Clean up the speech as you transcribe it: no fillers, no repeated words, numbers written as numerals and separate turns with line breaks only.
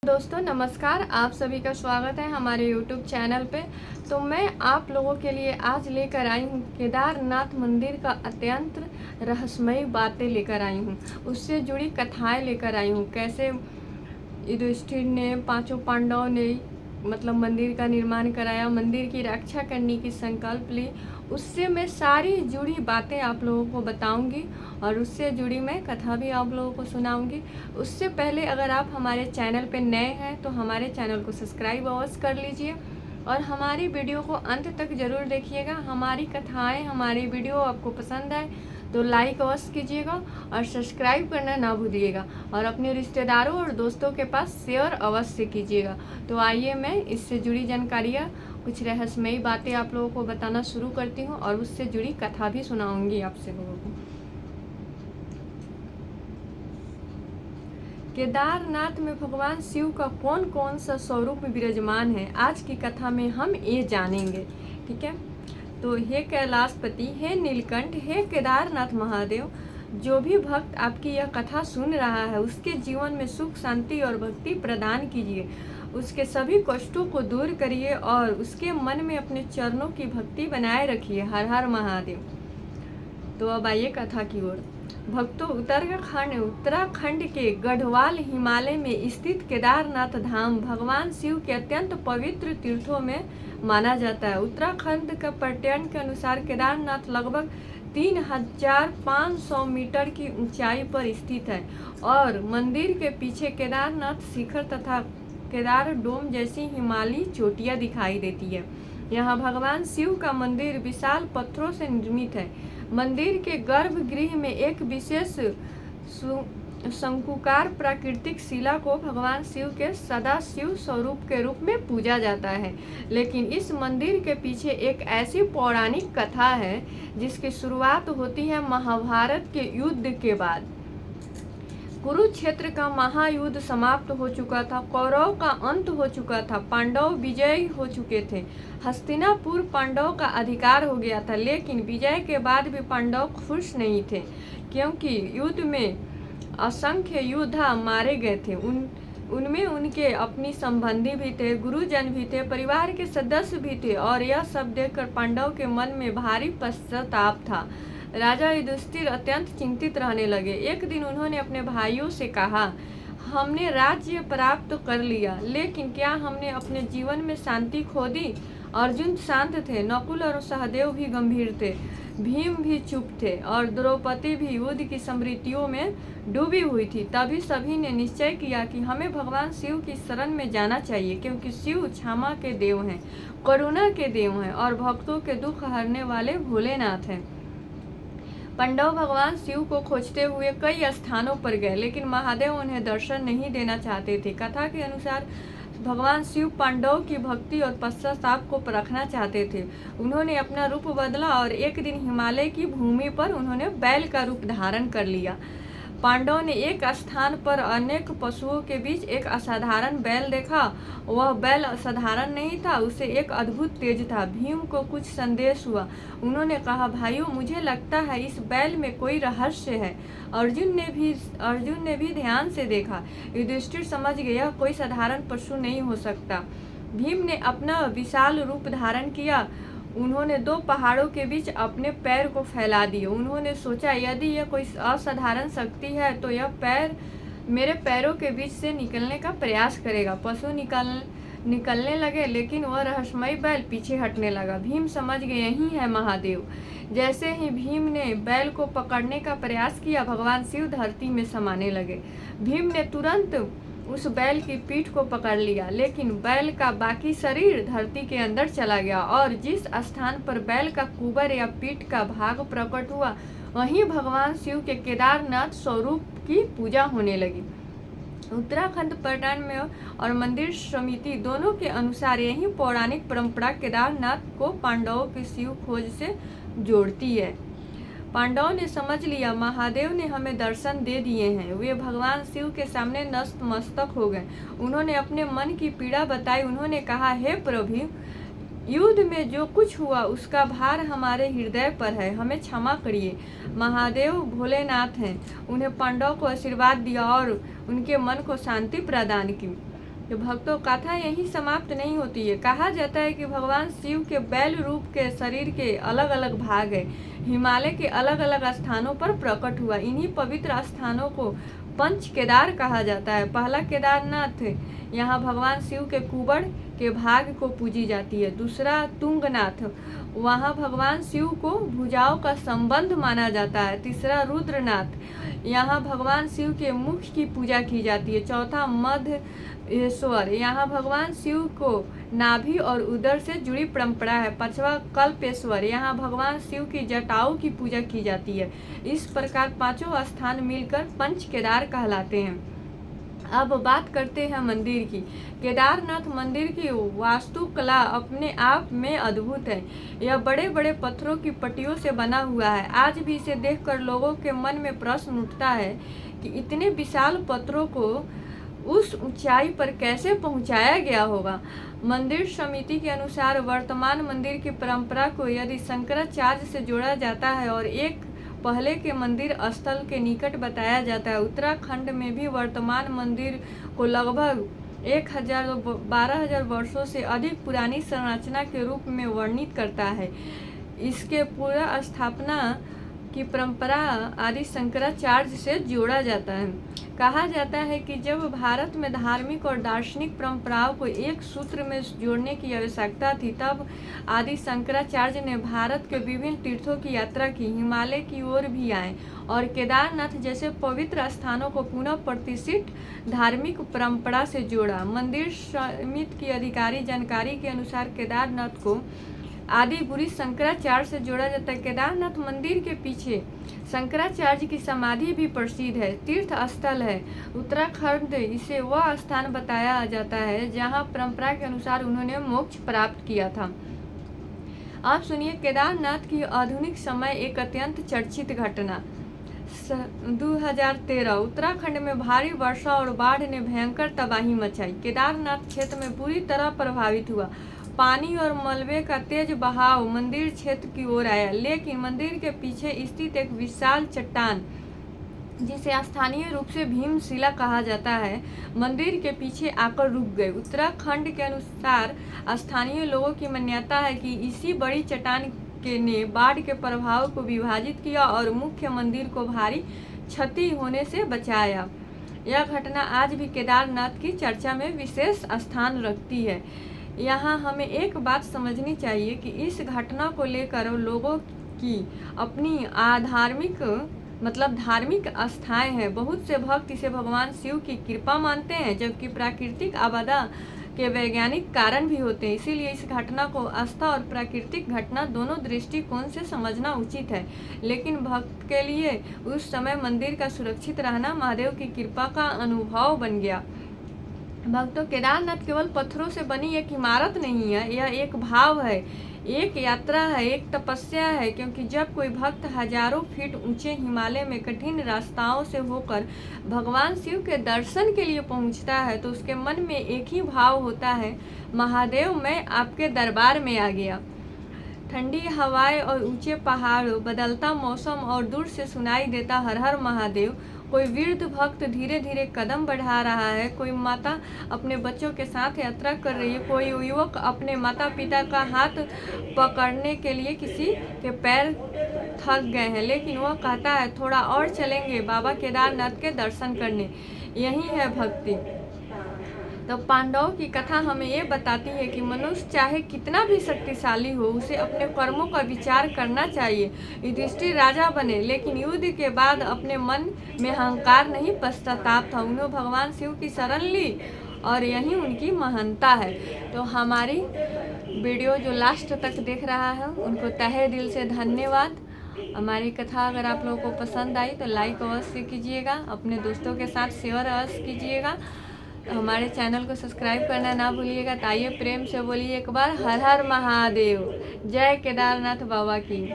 दोस्तों नमस्कार, आप सभी का स्वागत है हमारे YouTube चैनल पे। तो मैं आप लोगों के लिए आज लेकर आई हूँ केदारनाथ मंदिर का अत्यंत रहस्यमयी बातें लेकर आई हूँ, उससे जुड़ी कथाएं लेकर आई हूँ। कैसे युधिष्ठिर ने, पांचों पांडवों ने मंदिर का निर्माण कराया, मंदिर की रक्षा करने की संकल्प ली, उससे मैं सारी जुड़ी बातें आप लोगों को बताऊंगी और उससे जुड़ी मैं कथा भी आप लोगों को सुनाऊंगी। उससे पहले अगर आप हमारे चैनल पे नए हैं तो हमारे चैनल को सब्सक्राइब अवश्य कर लीजिए और हमारी वीडियो को अंत तक ज़रूर देखिएगा। हमारी कथाएं, हमारी वीडियो आपको पसंद आए तो लाइक अवश्य कीजिएगा और सब्सक्राइब करना ना भूलिएगा और अपने रिश्तेदारों और दोस्तों के पास शेयर अवश्य कीजिएगा। तो आइए मैं इससे जुड़ी जानकारियाँ, कुछ रहस्यमयी बातें आप लोगों को बताना शुरू करती हूँ और उससे जुड़ी कथा भी सुनाऊंगी आपसे लोगों को। केदारनाथ में भगवान शिव का कौन कौन सा स्वरूप विराजमान है, आज की कथा में हम ये जानेंगे। ठीक है, तो हे कैलाशपति, हे नीलकंठ, हे केदारनाथ महादेव, जो भी भक्त आपकी यह कथा सुन रहा है उसके जीवन में सुख, शांति और भक्ति प्रदान कीजिए। उसके सभी कष्टों को दूर करिए और उसके मन में अपने चरणों की भक्ति बनाए रखिए। हर हर महादेव। तो अब आइए कथा की ओर। भक्तों, उत्तराखंड के गढ़वाल हिमालय में स्थित केदारनाथ धाम भगवान शिव के अत्यंत पवित्र तीर्थों में माना जाता है। उत्तराखंड का पर्यटन के अनुसार केदारनाथ लगभग 3500 मीटर की ऊंचाई पर स्थित है और मंदिर के पीछे केदारनाथ शिखर तथा केदार डोम जैसी हिमालयी चोटियां दिखाई देती है। यहाँ भगवान शिव का मंदिर विशाल पत्थरों से निर्मित है। मंदिर के गर्भगृह में एक विशेष शंकुकार प्राकृतिक शिला को भगवान शिव के सदाशिव स्वरूप के रूप में पूजा जाता है। लेकिन इस मंदिर के पीछे एक ऐसी पौराणिक कथा है जिसकी शुरुआत होती है महाभारत के युद्ध के बाद। कुरुक्षेत्र का महायुद्ध समाप्त हो चुका था, कौरव का अंत हो चुका था, पांडव विजयी हो चुके थे, हस्तिनापुर पांडव का अधिकार हो गया था। लेकिन विजय के बाद भी पांडव खुश नहीं थे क्योंकि युद्ध में असंख्य योद्धा मारे गए थे। उनमें उनके अपनी संबंधी भी थे, गुरुजन भी थे, परिवार के सदस्य भी थे और यह सब देखकर पांडव के मन में भारी पश्चाताप था। राजा युधिष्ठिर अत्यंत चिंतित रहने लगे। एक दिन उन्होंने अपने भाइयों से कहा, हमने राज्य प्राप्त कर लिया, लेकिन क्या हमने अपने जीवन में शांति खो दी? अर्जुन शांत थे, नकुल और सहदेव भी गंभीर थे, भीम भी चुप थे और द्रौपदी भी युद्ध की स्मृतियों में डूबी हुई थी। तभी सभी ने निश्चय किया कि हमें भगवान शिव की शरण में जाना चाहिए, क्योंकि शिव क्षमा के देव हैं, करुणा के देव हैं और भक्तों के दुख हरने वाले भोलेनाथ हैं। पांडव भगवान शिव को खोजते हुए कई स्थानों पर गए, लेकिन महादेव उन्हें दर्शन नहीं देना चाहते थे। कथा के अनुसार भगवान शिव पांडव की भक्ति और पश्चाताप को परखना चाहते थे। उन्होंने अपना रूप बदला और एक दिन हिमालय की भूमि पर उन्होंने बैल का रूप धारण कर लिया। पांडव ने एक स्थान पर अनेक पशुओं के बीच एक असाधारण बैल देखा। वह बैल असाधारण नहीं था, उसे एक अद्भुत तेज था। भीम को कुछ संदेश हुआ। उन्होंने कहा, भाइयों, मुझे लगता है इस बैल में कोई रहस्य है। अर्जुन ने भी ध्यान से देखा। युधिष्ठिर समझ गया कोई साधारण पशु नहीं हो सकता। भीम ने अपना विशाल रूप धारण किया। उन्होंने दो पहाड़ों के बीच अपने पैर को फैला दिए। उन्होंने सोचा, यदि यह कोई असाधारण शक्ति है तो यह पैर मेरे पैरों के बीच से निकलने का प्रयास करेगा। पशु निकलने लगे, लेकिन वह रहस्यमयी बैल पीछे हटने लगा। भीम समझ गए, यही है महादेव। जैसे ही भीम ने बैल को पकड़ने का प्रयास किया, भगवान शिव धरती में समाने लगे। भीम ने तुरंत उस बैल की पीठ को पकड़ लिया, लेकिन बैल का बाकी शरीर धरती के अंदर चला गया और जिस स्थान पर बैल का कुबर या पीठ का भाग प्रकट हुआ, वहीं भगवान शिव के केदारनाथ स्वरूप की पूजा होने लगी। उत्तराखंड पर्यटन में और मंदिर समिति दोनों के अनुसार यही पौराणिक परंपरा केदारनाथ को पांडवों की शिव खोज से जोड़ती है। पांडवों ने समझ लिया, महादेव ने हमें दर्शन दे दिए हैं। वे भगवान शिव के सामने नतमस्तक हो गए। उन्होंने अपने मन की पीड़ा बताई। उन्होंने कहा, हे प्रभु, युद्ध में जो कुछ हुआ उसका भार हमारे हृदय पर है, हमें क्षमा करिए। महादेव भोलेनाथ हैं। उन्हें पांडव को आशीर्वाद दिया और उनके मन को शांति प्रदान की। तो भक्तों, कथा यही समाप्त नहीं होती है। कहा जाता है कि भगवान शिव के बैल रूप के शरीर के अलग अलग भाग है, हिमालय के अलग अलग स्थानों पर प्रकट हुआ। इन्हीं पवित्र स्थानों को पंच केदार कहा जाता है। पहला केदारनाथ, यहाँ भगवान शिव के कुबड़ के भाग को पूजी जाती है। दूसरा तुंगनाथ, वहाँ भगवान शिव को भुजाओं का संबंध माना जाता है। तीसरा रुद्रनाथ, यहाँ भगवान शिव के मुख की पूजा की जाती है। चौथा मध्येश्वर, यहाँ भगवान शिव को नाभि और उदर से जुड़ी परंपरा है। पांचवा कल्पेश्वर, यहाँ भगवान शिव की जटाओं की पूजा की जाती है। इस प्रकार पांचों स्थान मिलकर पंच केदार कहलाते हैं। अब बात करते हैं मंदिर की। केदारनाथ मंदिर की वास्तुकला अपने आप में अद्भुत है। यह बड़े बड़े पत्थरों की पट्टियों से बना हुआ है। आज भी इसे देखकर लोगों के मन में प्रश्न उठता है कि इतने विशाल पत्थरों को उस ऊंचाई पर कैसे पहुंचाया गया होगा। मंदिर समिति के अनुसार वर्तमान मंदिर की परंपरा को यदि शंकराचार्य से जोड़ा जाता है और एक पहले के मंदिर स्थल के निकट बताया जाता है। उत्तराखंड में भी वर्तमान मंदिर को लगभग 12,000 वर्षों से अधिक पुरानी संरचना के रूप में वर्णित करता है। इसके पूरा स्थापना की परंपरा आदि शंकराचार्य से जोड़ा जाता है। कहा जाता है कि जब भारत में धार्मिक और दार्शनिक परंपराओं को एक सूत्र में जोड़ने की आवश्यकता थी, तब आदि शंकराचार्य ने भारत के विभिन्न तीर्थों की यात्रा की, हिमालय की ओर भी आए और केदारनाथ जैसे पवित्र स्थानों को पुनः प्रतिष्ठित धार्मिक परंपरा से जोड़ा। मंदिर समिति की आधिकारिक जानकारी के अनुसार केदारनाथ को आदि गुरु शंकराचार्य से जोड़ा जाता है। केदारनाथ मंदिर के पीछे शंकराचार्य की समाधि भी प्रसिद्ध है, तीर्थ स्थल है। उत्तराखंड इसे वह स्थान बताया जाता है जहां परंपरा के अनुसार उन्होंने मोक्ष प्राप्त किया था। आप सुनिए केदारनाथ की आधुनिक समय एक अत्यंत चर्चित घटना। 2013 उत्तराखंड में भारी वर्षा और बाढ़ ने भयंकर तबाही मचाई। केदारनाथ क्षेत्र में बुरी तरह प्रभावित हुआ। पानी और मलबे का तेज बहाव मंदिर क्षेत्र की ओर आया, लेकिन मंदिर के पीछे स्थित एक विशाल चट्टान, जिसे स्थानीय रूप से भीमशिला कहा जाता है, मंदिर के पीछे आकर रुक गए। उत्तराखंड के अनुसार स्थानीय लोगों की मान्यता है कि इसी बड़ी चट्टान ने बाढ़ के प्रभाव को विभाजित किया और मुख्य मंदिर को भारी क्षति होने से बचाया। यह घटना आज भी केदारनाथ की चर्चा में विशेष स्थान रखती है। यहाँ हमें एक बात समझनी चाहिए कि इस घटना को लेकर लोगों की अपनी धार्मिक आस्थाएं हैं। बहुत से भक्त इसे भगवान शिव की कृपा मानते हैं, जबकि प्राकृतिक आपदा के वैज्ञानिक कारण भी होते हैं। इसीलिए इस घटना को आस्था और प्राकृतिक घटना दोनों दृष्टिकोण से समझना उचित है। लेकिन भक्त के लिए उस समय मंदिर का सुरक्षित रहना महादेव की कृपा का अनुभव बन गया। भक्तों, केदारनाथ केवल पत्थरों से बनी एक इमारत नहीं है, यह एक भाव है, एक यात्रा है, एक तपस्या है। क्योंकि जब कोई भक्त हजारों फीट ऊंचे हिमालय में कठिन रास्ताओं से होकर भगवान शिव के दर्शन के लिए पहुंचता है, तो उसके मन में एक ही भाव होता है, महादेव मैं आपके दरबार में आ गया। ठंडी हवाएं और ऊंचे पहाड़, बदलता मौसम और दूर से सुनाई देता हर हर महादेव। कोई वृद्ध भक्त धीरे धीरे कदम बढ़ा रहा है, कोई माता अपने बच्चों के साथ यात्रा कर रही है, कोई युवक अपने माता पिता का हाथ पकड़ने के लिए किसी के पैर थक गए हैं, लेकिन वह कहता है थोड़ा और चलेंगे बाबा केदारनाथ के दर्शन करने। यही है भक्ति। तो पांडवों की कथा हमें ये बताती है कि मनुष्य चाहे कितना भी शक्तिशाली हो, उसे अपने कर्मों का विचार करना चाहिए। युधिष्ठिर राजा बने, लेकिन युद्ध के बाद अपने मन में अहंकार नहीं पश्चाताप था। उन्होंने भगवान शिव की शरण ली और यही उनकी महानता है। तो हमारी वीडियो जो लास्ट तक देख रहा है उनको तहे दिल से धन्यवाद। हमारी कथा अगर आप लोगों को पसंद आई तो लाइक अवश्य कीजिएगा, अपने दोस्तों के साथ शेयर अवश्य कीजिएगा। हमारे चैनल को सब्सक्राइब करना ना भूलिएगा। तो आइए प्रेम से बोलिए एक बार हर हर महादेव। जय केदारनाथ बाबा की।